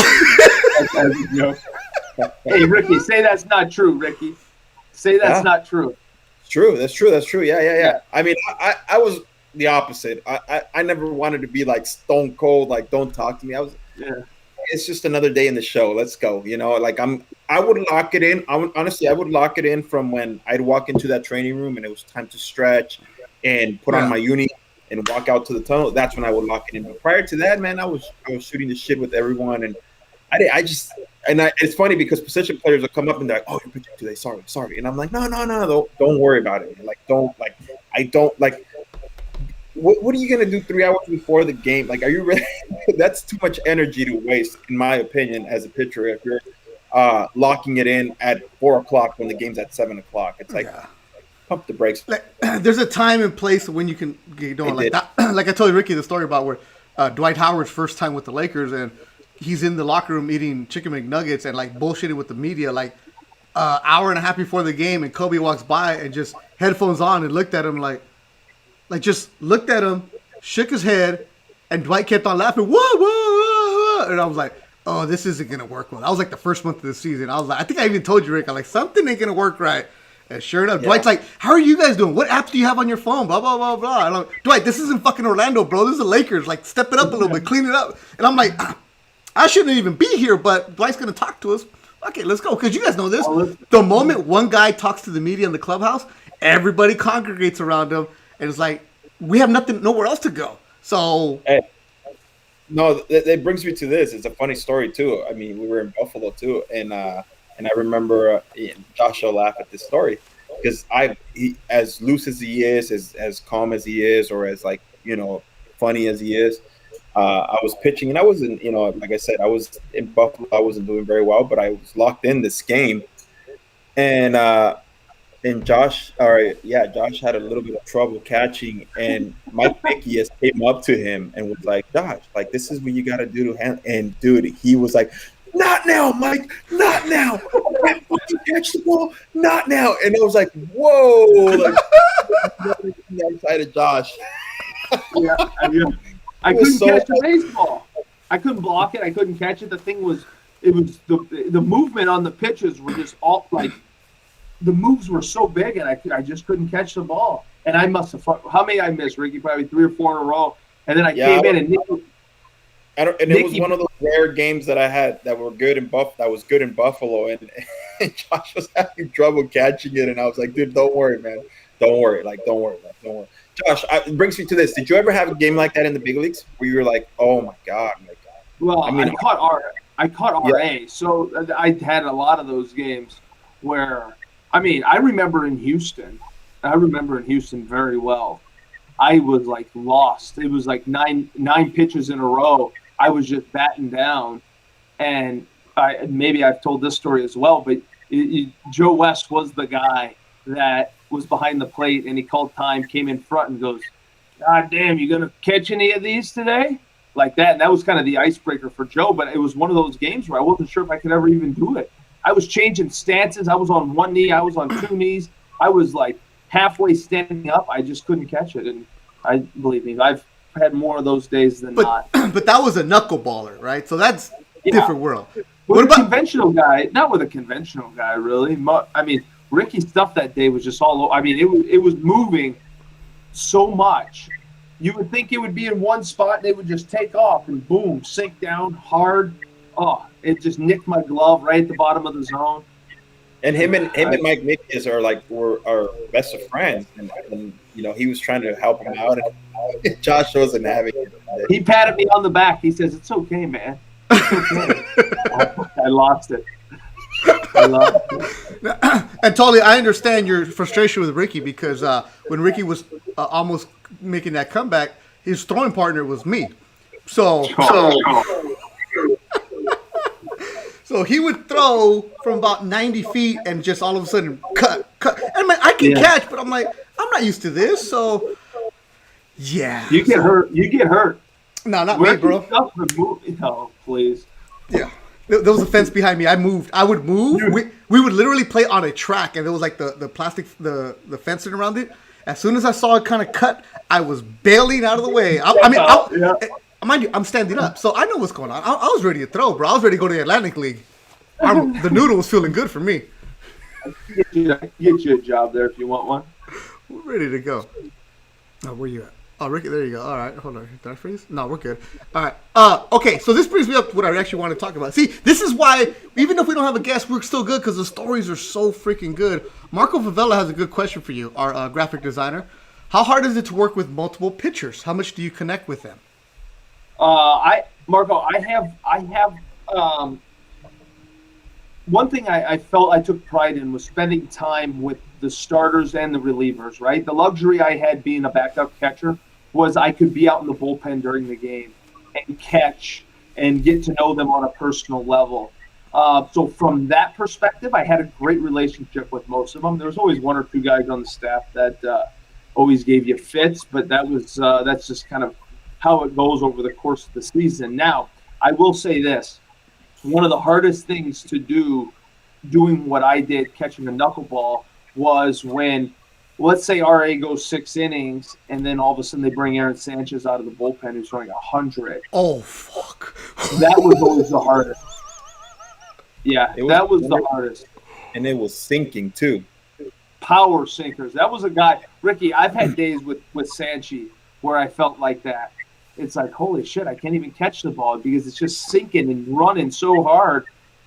Hey, Ricky, say that's not true, Ricky. Say that's not true.
It's true. That's true. Yeah. I mean, I was the opposite. I never wanted to be like stone cold, like don't talk to me. It's just another day in the show. Let's go. Like I would lock it in. I would lock it in from when I'd walk into that training room and it was time to stretch and put on my uni and walk out to the tunnel. That's when I would lock it in. But prior to that, man, I was shooting the shit with everyone, and it's funny because position players will come up and they're like, "Oh, you're pitching today. Sorry," and I'm like, "No, don't worry about it. What are you gonna do 3 hours before the game? Like, are you ready?" That's too much energy to waste, in my opinion, as a pitcher. If you're locking it in at 4:00 when the game's at 7:00, it's like. Pump the brakes.
There's a time and place when you can get going like that. Like I told Ricky the story about where Dwight Howard's first time with the Lakers, and he's in the locker room eating chicken McNuggets and like bullshitting with the media, like hour and a half before the game, and Kobe walks by and just headphones on and looked at him like just looked at him, shook his head, and Dwight kept on laughing. Whoa, whoa, whoa, and I was like, oh, this isn't gonna work well. That was like the first month of the season. I was like, I think I even told you, Rick, I'm like, something ain't gonna work right. And sure enough, Dwight's like, how are you guys doing? What apps do you have on your phone? Blah, blah, blah, blah. And I'm like, Dwight, this isn't fucking Orlando, bro. This is the Lakers. Like, step it up a little bit. Clean it up. And I'm like, I shouldn't even be here, but Dwight's going to talk to us. Okay, let's go. Because you guys know this. The moment one guy talks to the media in the clubhouse, everybody congregates around him. And it's like, we have nowhere else to go. So
No, that brings me to this. It's a funny story too. I mean, we were in Buffalo too, and I remember Josh will laugh at this story because as loose as he is, as calm as he is, or as like funny as he is. I was pitching, and I wasn't, like I said, I was in Buffalo. I wasn't doing very well, but I was locked in this game, and Josh had a little bit of trouble catching, and Mike Mickey came up to him and was like, Josh, like this is what you got to do to handle. And dude, he was like, not now, Mike, not now. I can't fucking catch the ball, not now. And I was like, whoa, like outside of Josh.
Yeah, I couldn't catch a baseball. I couldn't block it. I couldn't catch it. The thing was, the movement on the pitches were just all like. The moves were so big, and I just couldn't catch the ball. And I must have how many I missed, Ricky? Probably 3 or 4 in a row. And then I came in, and
it was one of those rare games that I had that were good in that was good in Buffalo, and Josh was having trouble catching it, and I was like, dude, don't worry, man, don't worry, don't worry. Josh, it brings me to this. Did you ever have a game like that in the big leagues where you were like, oh my god?
Well, I caught RA, so I had a lot of those games where. I mean, I remember in Houston very well. I was like lost. It was like nine pitches in a row. I was just batting down, and maybe I've told this story as well. But Joe West was the guy that was behind the plate, and he called time, came in front, and goes, "God damn, you gonna catch any of these today?" Like that. And that was kind of the icebreaker for Joe. But it was one of those games where I wasn't sure if I could ever even do it. I was changing stances. I was on one knee. I was on 2 knees. I was like halfway standing up. I just couldn't catch it. And believe me, I've had more of those days than not.
But that was a knuckleballer, right? So that's different world.
What about a conventional guy? Not with a conventional guy, really. I mean, Ricky's stuff that day was just all over. I mean, it was moving so much. You would think it would be in one spot and it would just take off and boom, sink down hard. Oh, it just nicked my glove right at the bottom of the zone.
And him and Mike Mickey are best of friends, and he was trying to help him out, and Josh wasn't having it.
He patted me on the back. He says, "It's okay, man. It's okay." I lost it.
And totally, I understand your frustration with Ricky because when Ricky was almost making that comeback, his throwing partner was me. So he would throw from about 90 feet and just all of a sudden cut. And I can catch, but I'm like, I'm not used to this. So, yeah.
You get hurt.
No, not me, bro.
No, please.
Yeah. There was a fence behind me. I would move. We would literally play on a track, and there was like the plastic, the fencing around it. As soon as I saw it kind of cut, I was bailing out of the way. Mind you, I'm standing up, so I know what's going on. I was ready to throw, bro. I was ready to go to the Atlantic League. The noodle was feeling good for me.
Get you a job there if you want one.
We're ready to go. Oh, where you at? Oh, Ricky, there you go. All right, hold on. Did I freeze? No, we're good. All right. Okay, so this brings me up to what I actually want to talk about. See, this is why, even if we don't have a guest, we're still good because the stories are so freaking good. Marco Favela has a good question for you, our graphic designer. How hard is it to work with multiple pitchers? How much do you connect with them?
Marco, I have one thing I felt I took pride in was spending time with the starters and the relievers, right? The luxury I had being a backup catcher was I could be out in the bullpen during the game and catch and get to know them on a personal level. So from that perspective, I had a great relationship with most of them. There was always 1 or 2 guys on the staff that always gave you fits, but that's just kind of how it goes over the course of the season. Now, I will say this. One of the hardest things to do, doing what I did, catching a knuckleball, was when, let's say RA goes 6 innings, and then all of a sudden they bring Aaron Sanchez out of the bullpen who's throwing 100.
Oh, fuck.
That was always the hardest. Yeah, that was the hardest.
And it was sinking, too.
Power sinkers. That was a guy. Ricky, I've had days with Sanchi where I felt like that. It's like, holy shit, I can't even catch the ball because it's just sinking and running so hard,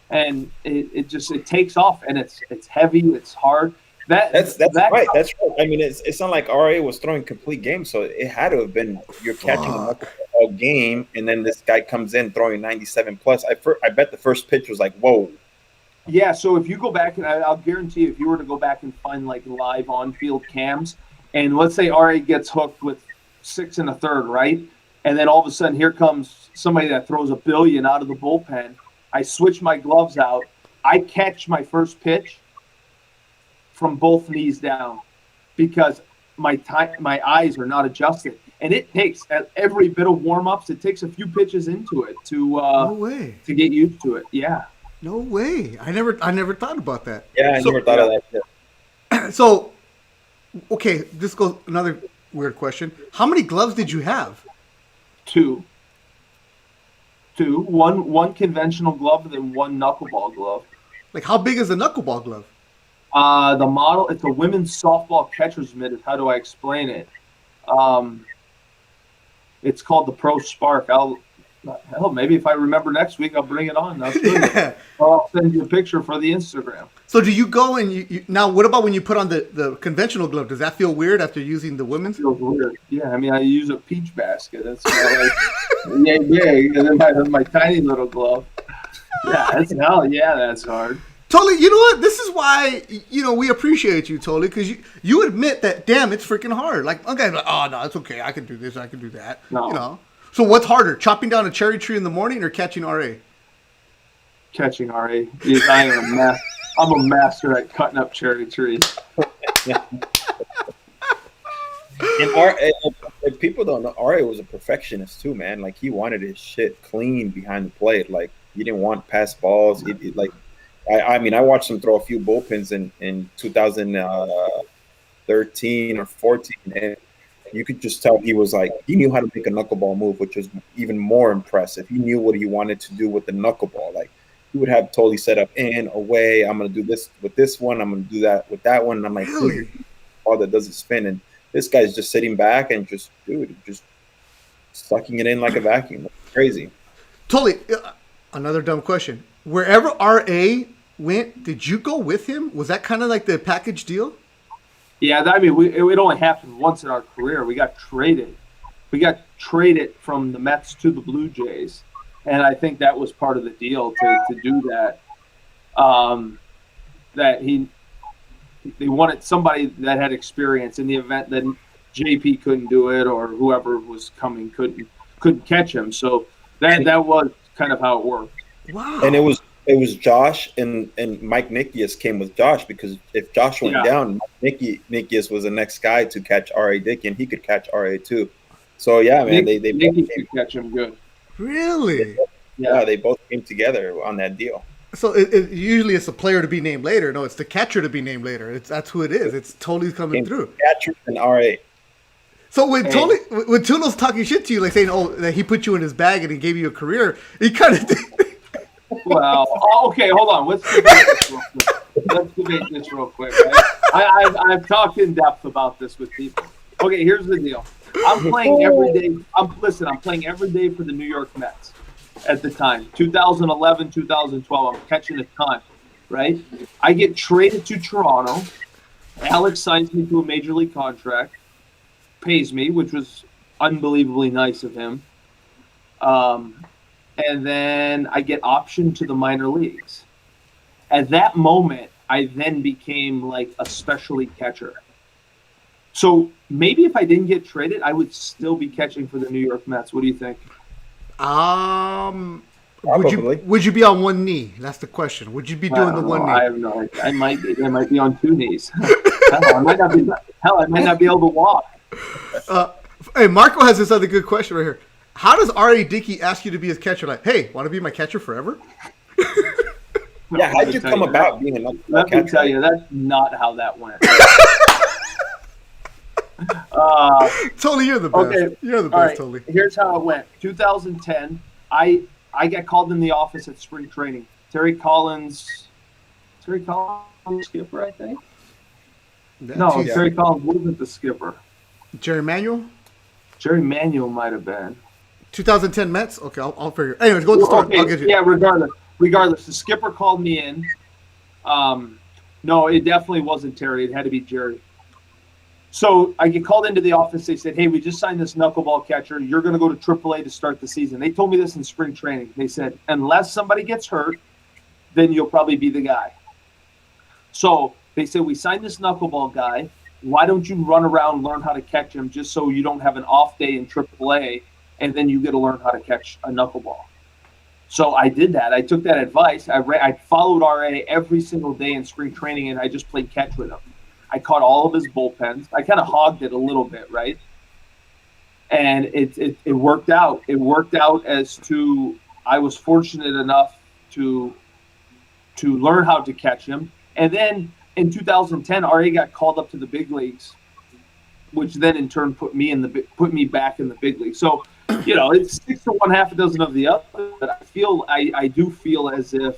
and it takes off, and it's heavy, it's hard.
That's right. That's right. I mean, it's not like RA was throwing complete games, so it had to have been you're catching a knuckleball all game, and then this guy comes in throwing 97 plus. I bet the first pitch was like, whoa.
Yeah, so if you go back, and I'll guarantee you, if you were to go back and find like live on-field cams, and let's say RA gets hooked with 6 1/3, right? And then all of a sudden, here comes somebody that throws a billion out of the bullpen. I switch my gloves out. I catch my first pitch from both knees down because my eyes are not adjusted. And it takes, at every bit of warm-ups, it takes a few pitches into it
No way.
to get used to it. Yeah.
No way. I never thought about that.
Yeah, I never thought of that shit.
So, okay, this goes another weird question. How many gloves did you have?
Two. One conventional glove and then one knuckleball glove.
Like, how big is a knuckleball glove?
The model, it's a women's softball catcher's mitt. Is how do I explain it? It's called the Pro Spark. Maybe if I remember next week, I'll bring it on. That's good.
Yeah.
I'll send you a picture for the Instagram.
So do you go and you now? What about when you put on the conventional glove? Does that feel weird after using the women's?
It feels weird. Yeah, I mean, I use a peach basket. That's like, yeah, and then my tiny little glove. Yeah, that's hard.
Totally. You know what? This is why we appreciate you, totally, because you admit that. Damn, it's freaking hard. Like, okay, oh no, it's okay. I can do this. I can do that.
No.
So what's harder, chopping down a cherry tree in the morning or catching RA?
Catching RA. I'm a master at cutting up cherry trees.
And people don't know, RA was a perfectionist too, man. Like, he wanted his shit clean behind the plate. Like, he didn't want pass balls. I mean, I watched him throw a few bullpens in 2013 or 14, and you could just tell he knew how to make a knuckleball move, which was even more impressive. He knew what he wanted to do with the knuckleball. Like, he would have totally set up in, away. I'm going to do this with this one. I'm going to do that with that one. And I'm like,
really?
All that doesn't spin. And this guy's just sitting back and just sucking it in like a vacuum. It's crazy.
Totally. Another dumb question. Wherever RA went, did you go with him? Was that kind of like the package deal?
Yeah, I mean, it only happened once in our career. We got traded. From the Mets to the Blue Jays, and I think that was part of the deal to do that. They wanted somebody that had experience in the event that JP couldn't do it or whoever was coming couldn't catch him. So that was kind of how it worked.
Wow.
And it was Josh and Mike Nikias came with Josh, because if Josh went down, Nikias was the next guy to catch R.A. Dickey, and he could catch R.A. too. So yeah, man, they
Nicky could catch him good.
Really?
Yeah, they both came together on that deal.
So it usually it's a player to be named later. No, it's the catcher to be named later. That's who it is. It's totally coming through.
Catcher and R.A.
So when Tulo's talking shit to you, like saying, "Oh, that he put you in his bag and he gave you a career," he kind of.
Well, okay, hold on. Let's debate this real quick. Right? I've talked in depth about this with people. Okay, here's the deal. I'm playing every day. I'm playing every day for the New York Mets at the time. 2011, 2012. I'm catching a ton, right? I get traded to Toronto. Alex signs me to a major league contract, pays me, which was unbelievably nice of him. And then I get optioned to the minor leagues. At that moment, I then became like a specialty catcher. So maybe if I didn't get traded, I would still be catching for the New York Mets. What do you think?
Probably.
Would you be on one knee? That's the question. Would you be doing the one knee?
I have no idea. I might be on two knees. I might not be able to walk.
Hey, Marco has this other good question right here. How does R.A. Dickey ask you to be his catcher? Like, hey, want to be my catcher forever?
Yeah, how'd you come about being a catcher?
Let me tell you, that's not how that went.
Totally, you're the best.
Okay.
You're the best,
All right.
totally.
Here's how it went. 2010, I got called in the office at spring training. Terry Collins, skipper, I think. No,
Yeah.
Terry Collins wasn't the skipper.
Jerry Manuel?
Jerry Manuel might have been.
2010 Mets? Okay, I'll figure. Anyways, go to the start.
Okay,
I'll get you.
yeah, regardless, the skipper called me in. No, it definitely wasn't Terry. It had to be Jerry. So I get called into the office. They said, "Hey, we just signed this knuckleball catcher. You're going to go to AAA to start the season." They told me this in spring training. They said, "Unless somebody gets hurt, then you'll probably be the guy." So they said, "We signed this knuckleball guy. Why don't you run around, learn how to catch him, just so you don't have an off day in AAA, and then you get to learn how to catch a knuckleball?" So I did that. I took that advice. I followed RA every single day in spring training, and I just played catch with him. I caught all of his bullpens. I kind of hogged it a little bit, right? And it worked out. It worked out as to I was fortunate enough to learn how to catch him. And then in 2010, RA got called up to the big leagues, which then in turn put me back in the big league. So, it's 6 to 1, half a dozen of the other. But I do feel as if.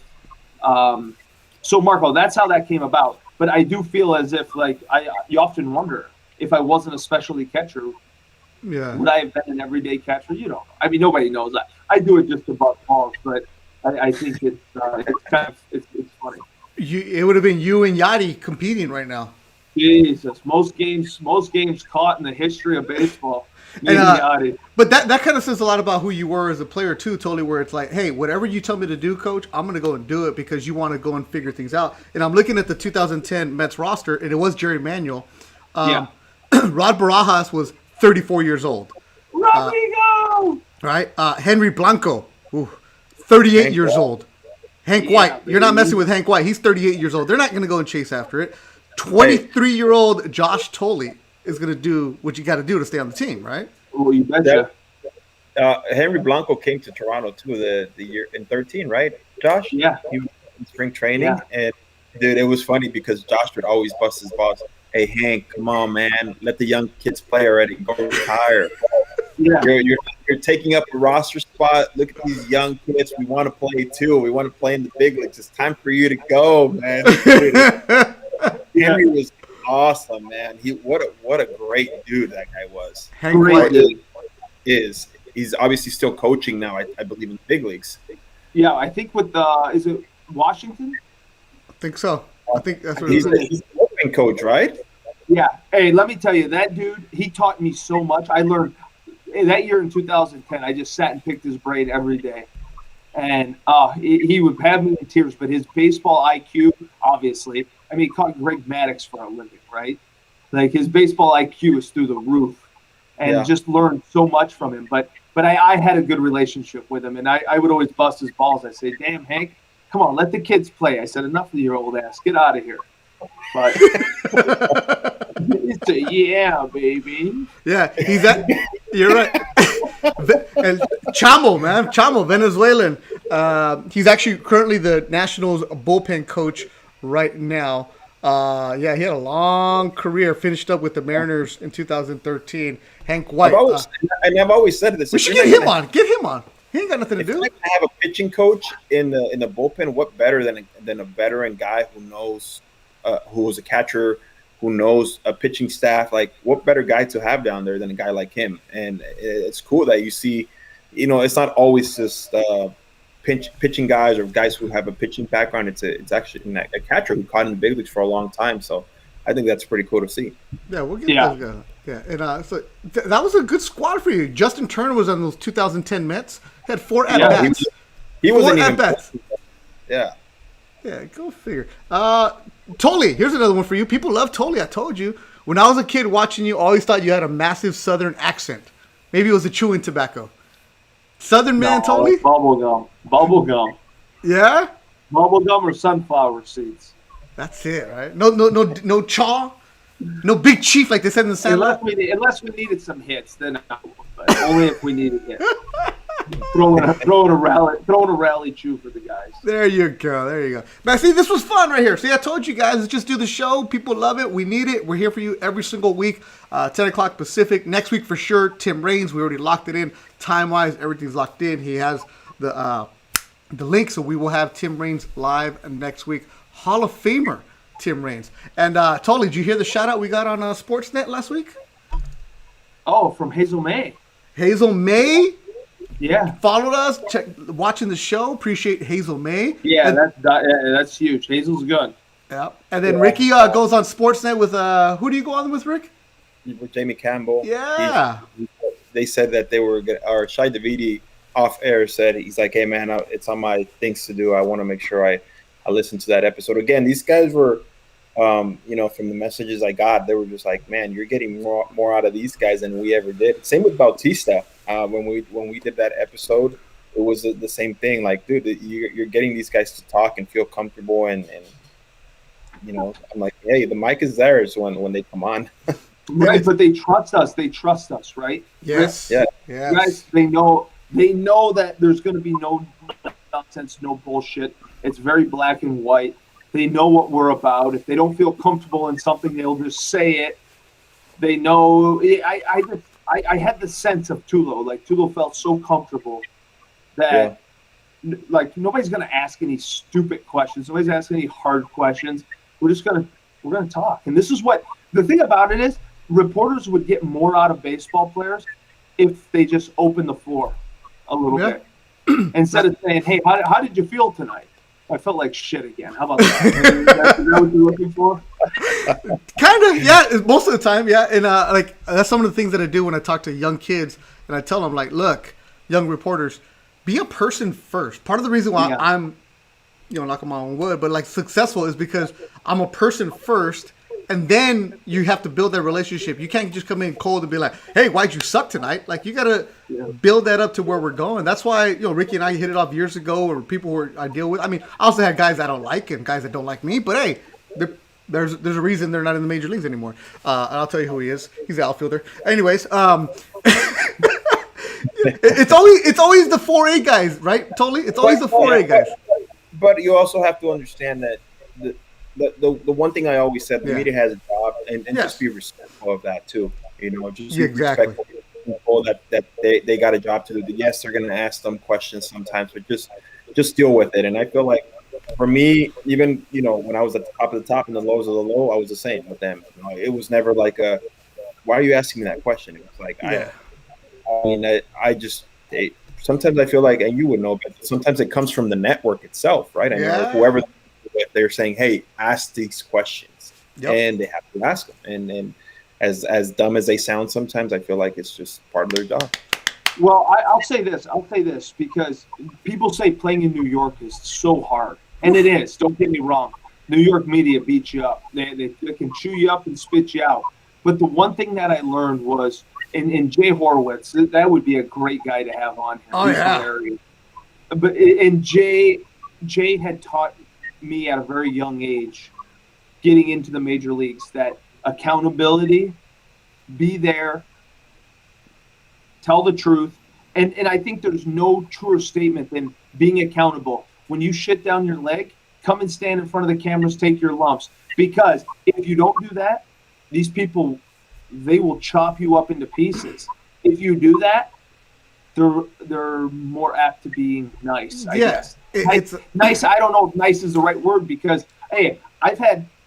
So Marco, that's how that came about. But I do feel as if you often wonder if I wasn't a specialty catcher, would I have been an everyday catcher? I mean, nobody knows that. I do it just to butt balls, but I think it's funny.
It would have been you and Yachty competing right now.
Jesus, most games caught in the history of baseball.
But that kind of says a lot about who you were as a player too, totally, where it's like, hey, whatever you tell me to do, coach, I'm going to go and do it because you want to go and figure things out. And I'm looking at the 2010 Mets roster, and it was Jerry Manuel. Rod Barajas was 34 years old.
Rodrigo!
Right? Henry Blanco, 38 years old. Hank White. You're not messing with Hank White. He's 38 years old. They're not going to go and chase after it. 23-year-old Josh Tolley is going to do what you got to do to stay on the team, right?
Oh, you betcha.
Henry Blanco came to Toronto too the year in 13, right, Josh?
Yeah.
He was in spring training, and dude, it was funny because Josh would always bust his balls. Hey, Hank, come on, man, let the young kids play already. Go retire.
Yeah.
You're taking up a roster spot. Look at these young kids. We want to play too. We want to play in the big leagues. It's time for you to go, man. Henry was awesome, man. What a great dude that guy was.
Hank White
is he's obviously still coaching now, I believe, in the big leagues.
Yeah, I think with is it Washington?
I think so. I think that's what
He's
it is.
the opening coach, right?
Yeah. Hey, let me tell you, that dude, he taught me so much. I learned that year in 2010. I just sat and picked his brain every day, and he would have me in tears. But his baseball IQ, obviously. I mean, he caught Greg Maddux for a living, right? Like, his baseball IQ is through the roof, and just learned so much from him. But I had a good relationship with him, and I would always bust his balls. I say, "Damn, Hank, come on, let the kids play." I said, "Enough of your old ass. Get out of here." But it's a, yeah, baby.
Yeah, you're right. And Chamo, Venezuelan. He's actually currently the Nationals bullpen coach right now. He had a long career. Finished up with the Mariners in 2013. Hank White.
I've always said this.
We should get him on. Get him on. He ain't got nothing to do.
If you're gonna have a pitching coach in the bullpen, what better than a veteran guy who knows, who was a catcher, who knows a pitching staff? Like, what better guy to have down there than a guy like him? And it's cool that you see, it's not always just pitching guys or guys who have a pitching background. It's actually a catcher who caught in the big leagues for a long time. So I think that's pretty cool to see.
Yeah, we'll get those guys. Yeah, and so that was a good squad for you. Justin Turner was on those 2010 Mets. He had 4 at bats.
He wasn't even.
At-bats.
Yeah.
Yeah, go figure. Tolley, here's another one for you. People love Tolley. I told you. When I was a kid watching you, I always thought you had a massive Southern accent. Maybe it was the chewing tobacco. Southern man, Tolley?
Bubblegum.
Yeah?
Bubblegum or sunflower seeds.
That's it, right? No chaw? No big chief like they said in the Sandlot?
Unless we needed some hits, then but only if we needed hits. throwing a rally chew for the guys.
There you go. Now, see, this was fun right here. See, I told you guys, let's just do the show. People love it. We need it. We're here for you every single week, 10 o'clock Pacific. Next week for sure, Tim Raines. We already locked it in. Time-wise, everything's locked in. He has the link, so we will have Tim Raines live next week. Hall of Famer Tim Raines. And Tolley, did you hear the shout-out we got on Sportsnet last week?
Oh, from Hazel May.
Hazel May?
Yeah.
Followed us, watching the show. Appreciate Hazel May.
Yeah, that's huge. Hazel's good.
Yeah. And then
Yeah.
Ricky goes on Sportsnet with who do you go on with, Rick?
With Jamie Campbell.
Yeah.
They said that they were gonna, or Shai Davidi off air said, he's like, hey man, it's on my things to do. I want to make sure I listen to that episode again. These guys were, you know, from the messages I got, they were just like, man, you're getting more out of these guys than we ever did. Same with Bautista. When we did that episode, it was the same thing. Like, dude, you're getting these guys to talk and feel comfortable, and you know, I'm like, hey, the mic is theirs when they come on.
Right, but they trust us. They trust us, right?
Yes.
Yeah.
Yes.
Guys, they know that there's going to be no nonsense, no bullshit. It's very black and white. They know what we're about. If they don't feel comfortable in something, they'll just say it. They know. I had the sense of Tulo. Like, Tulo felt so comfortable that, like, nobody's going to ask any stupid questions. Nobody's asking any hard questions. We're gonna talk. And this is what the thing about it is. Reporters would get more out of baseball players if they just open the floor a little bit instead of saying, "Hey, how did you feel tonight?" I felt like shit again. How about that? Is that what you're looking for?
Kind of, yeah. Most of the time, yeah. And like that's some of the things that I do when I talk to young kids, and I tell them, like, look, young reporters, be a person first. Part of the reason why I'm, you know, knocking my own wood, but like successful is because I'm a person first. And then you have to build that relationship. You can't just come in cold and be like, hey, why'd you suck tonight? Like, you got to build that up to where we're going. That's why, you know, Ricky and I hit it off years ago, or people who I deal with. I mean, I also had guys I don't like and guys that don't like me. But, hey, there's a reason they're not in the major leagues anymore. And I'll tell you who he is. He's the outfielder. Anyways, it's always the 4A guys, right? Totally. It's always the 4A guys.
But you also have to understand that the one thing I always said, the media has a job, and just be respectful of that too. You know, just be respectful of people that they got a job to do. Yes, they're going to ask them questions sometimes, but just deal with it. And I feel like for me, even, you know, when I was at the top of the top and the lows of the low, I was the same with them. You know, it was never like why are you asking me that question? It was like, I mean, sometimes I feel like, and you would know, but sometimes it comes from the network itself, right? I mean, or whoever they're saying, hey, ask these questions, and they have to ask them. And as dumb as they sound, sometimes I feel like it's just part of their job.
Well, I'll say this because people say playing in New York is so hard, and it is. Don't get me wrong. New York media beats you up. They can chew you up and spit you out. But the one thing that I learned was, in Jay Horowitz, that would be a great guy to have on here.
Oh,
He's hilarious. But Jay had taught me at a very young age, getting into the major leagues, that accountability, be there, tell the truth. And I think there's no truer statement than being accountable. When you shit down your leg, come and stand in front of the cameras, take your lumps. Because if you don't do that, these people, they will chop you up into pieces. If you do that, they're more apt to being nice, I guess. Nice. I don't know if nice is the right word, because, hey,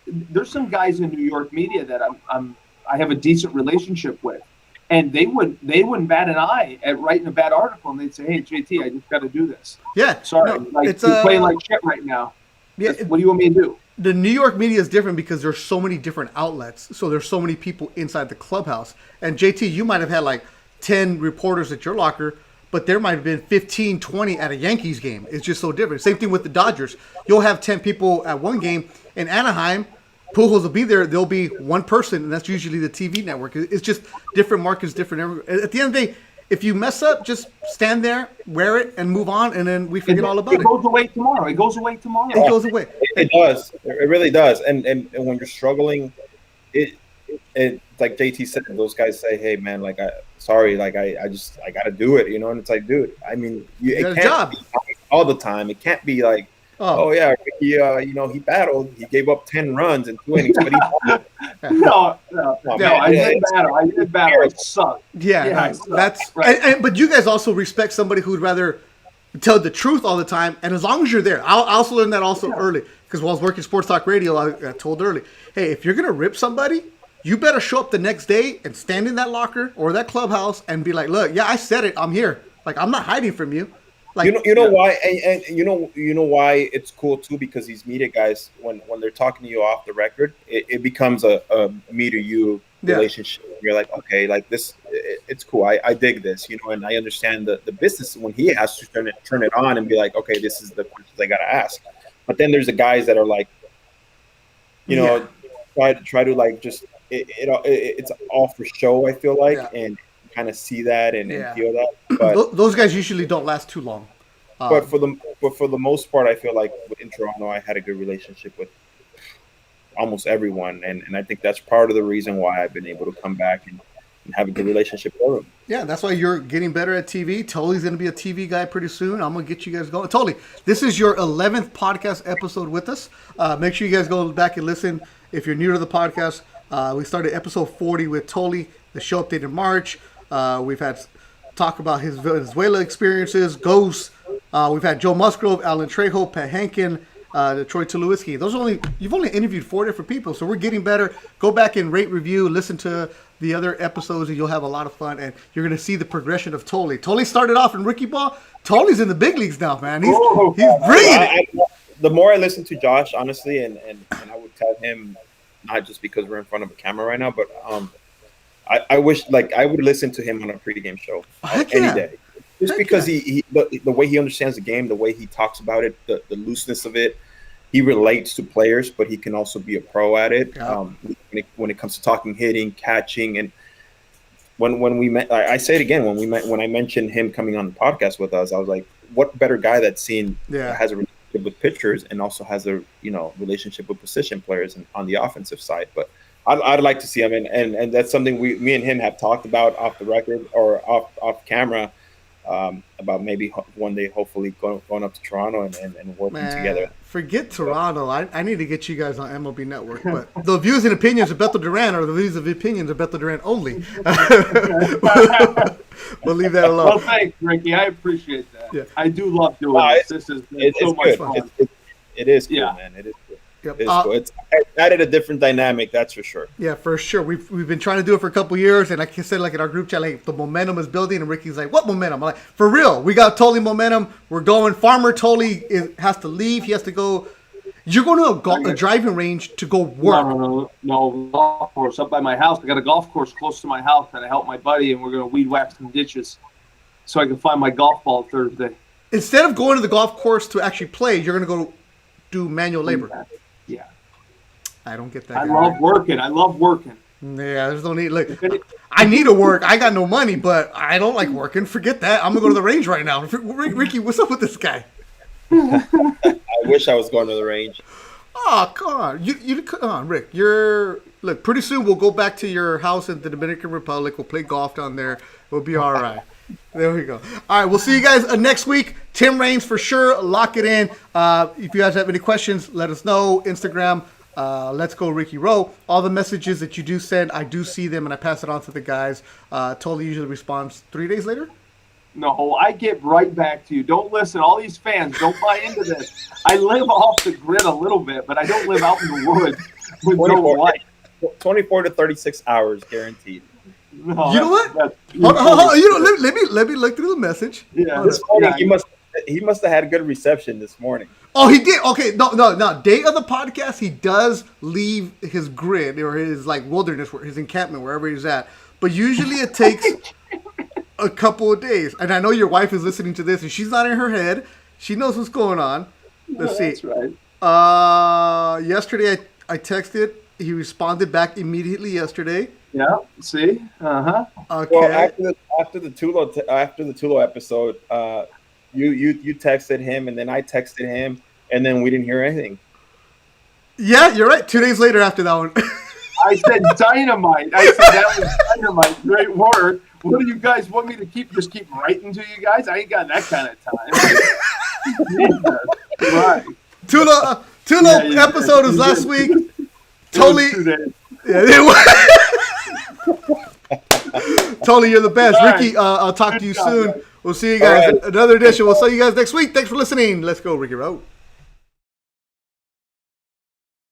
there's some guys in New York media that I have a decent relationship with, and they wouldn't bat an eye at writing a bad article, and they'd say, hey, JT, I just got to do this. Yeah. Sorry, you're playing like shit right now. Yeah. What do you want me to do?
The New York media is different because there's so many different outlets. So there's so many people inside the clubhouse. And JT, you might have had like 10 reporters at your locker, but there might have been 15, 20 at a Yankees game. It's just so different. Same thing with the Dodgers. You'll have 10 people at one game. In Anaheim, Pujols will be there. There'll be one person, and that's usually the TV network. It's just different markets, different. At the end of the day, if you mess up, just stand there, wear it, and move on, and then we forget all about it.
It goes away tomorrow. It goes away.
It does. It really does. And when you're struggling, it like JT said, those guys say, hey, man, like, I got to do it, you know? And it's like, dude, I mean, it can't be all the time. It can't be like, oh yeah, Ricky, you know, he battled. He gave up 10 runs in 2 innings, but he
no, I did battle. It sucked.
That's right. But you guys also respect somebody who'd rather tell the truth all the time, and as long as you're there. I also learned that also early, because while I was working Sports Talk Radio, I told early, hey, if you're gonna rip somebody, you better show up the next day and stand in that locker or that clubhouse and be like, look, yeah, I said it, I'm here. Like, I'm not hiding from you. Like,
you know why, and you know why it's cool too, because these media guys, when they're talking to you off the record, it becomes a me to you
Yeah.
relationship. You're like, okay, like this, it's cool. I dig this, you know, and I understand the business when he has to turn it on and be like, okay, this is the questions I gotta ask. But then there's the guys that are like, you know, try to like just it's all for show. I feel like, and kind of see that and feel that. But
those guys usually don't last too long.
But for the most part, I feel like in Toronto, I had a good relationship with almost everyone, and I think that's part of the reason why I've been able to come back and have a good relationship with them.
Yeah, that's why you're getting better at TV. Totally going to be a TV guy pretty soon. I'm going to get you guys going. Totally. This is your 11th podcast episode with us. Make sure you guys go back and listen. If you're new to the podcast, we started episode 40 with Tolly. The show updated in March. We've had talk about his Venezuela experiences, Ghosts. We've had Joe Musgrove, Alan Trejo, Pat Hankin, Troy Tulowitzki. You've only interviewed 4 different people, so we're getting better. Go back and rate, review, listen to the other episodes, and you'll have a lot of fun. And you're going to see the progression of Tolly. Tolly started off in rookie ball. Tolly's in the big leagues now, man. He's bringing it.
The more I listen to Josh, honestly, and I would tell him, not just because we're in front of a camera right now, but I wish like I would listen to him on a pregame show any day. Just because he the way he understands the game, the way he talks about it, the looseness of it, he relates to players, but he can also be a pro at it.
Yeah.
When it comes to talking, hitting, catching, and when we met, I say it again, when I mentioned him coming on the podcast with us, I was like, what better guy has a relationship with pitchers and also has a relationship with position players and on the offensive side. But I'd like to see him, and that's something me and him have talked about off the record or off camera. About maybe one day, hopefully going up to Toronto and working together.
Forget Toronto. I need to get you guys on MLB Network. But the views and opinions of Beto Duran are the views and opinions of Beto Duran only. We'll leave that alone.
Well, thanks, Ricky. I appreciate that.
Yeah.
I do love doing this. This has been so much fun.
It is cool, man. It is cool.
Yep.
It's cool. It's added a different dynamic, that's for sure.
Yeah, for sure. We've been trying to do it for a couple years, and like I said, like in our group chat, like the momentum is building, and Ricky's like, "What momentum?" I'm like, "For real, we got totally momentum. We're going." Farmer totally has to leave. He has to go. You're going to a driving range to go work.
No, golf course up by my house. I got a golf course close to my house, and I help my buddy, and we're going to weed whack some ditches so I can find my golf ball Thursday.
Instead of going to the golf course to actually play, you're going to go do manual labor.
Yeah.
I don't get that.
I love working.
Yeah, there's no need. Like, I need to work. I got no money, but I don't like working. Forget that. I'm gonna go to the range right now. Ricky, what's up with this guy?
I wish I was going to the range.
Oh, come on. You come on, Rick. Look. Pretty soon we'll go back to your house in the Dominican Republic. We'll play golf down there. We'll be all right. There we go. All right, we'll see you guys next week. Tim Raines for sure. Lock it in. If you guys have any questions, let us know. Instagram. Let's go Ricky Rowe. All the messages that you do send, I do see them and I pass it on to the guys. Totally usually responds 3 days later.
No, I get right back to you. Don't listen. All these fans, don't buy into this. I live off the grid a little bit, but I don't live out in the woods with no light.
24 to 36 hours guaranteed.
No,
you know what? Hold on. Let me look through the message.
Yeah.
This morning, he must have had a good reception this morning.
Oh, he did. Okay, no. Day of the podcast, he does leave his grid or his wilderness, his encampment, wherever he's at. But usually it takes a couple of days. And I know your wife is listening to this, and she's not in her head. She knows what's going on. Let's see.
That's right.
Yesterday I texted. He responded back immediately yesterday.
Yeah. See. Okay.
Well, after the Tulo episode, you texted him, and then I texted him, and then we didn't hear anything.
Yeah, you're right. 2 days later after that one.
I said dynamite. I said that was dynamite. Great word. What do you guys want me to keep writing to you guys? I ain't got that kind of time. Right.
Tulo episode is last week. Totally. Yeah, Totally, you're the best.
All right.
Ricky, I'll talk to you
Good job,
soon.
guys.
We'll see you guys.
All right.
Another edition. We'll see you guys next week. Thanks for listening. Let's go, Ricky Rowe.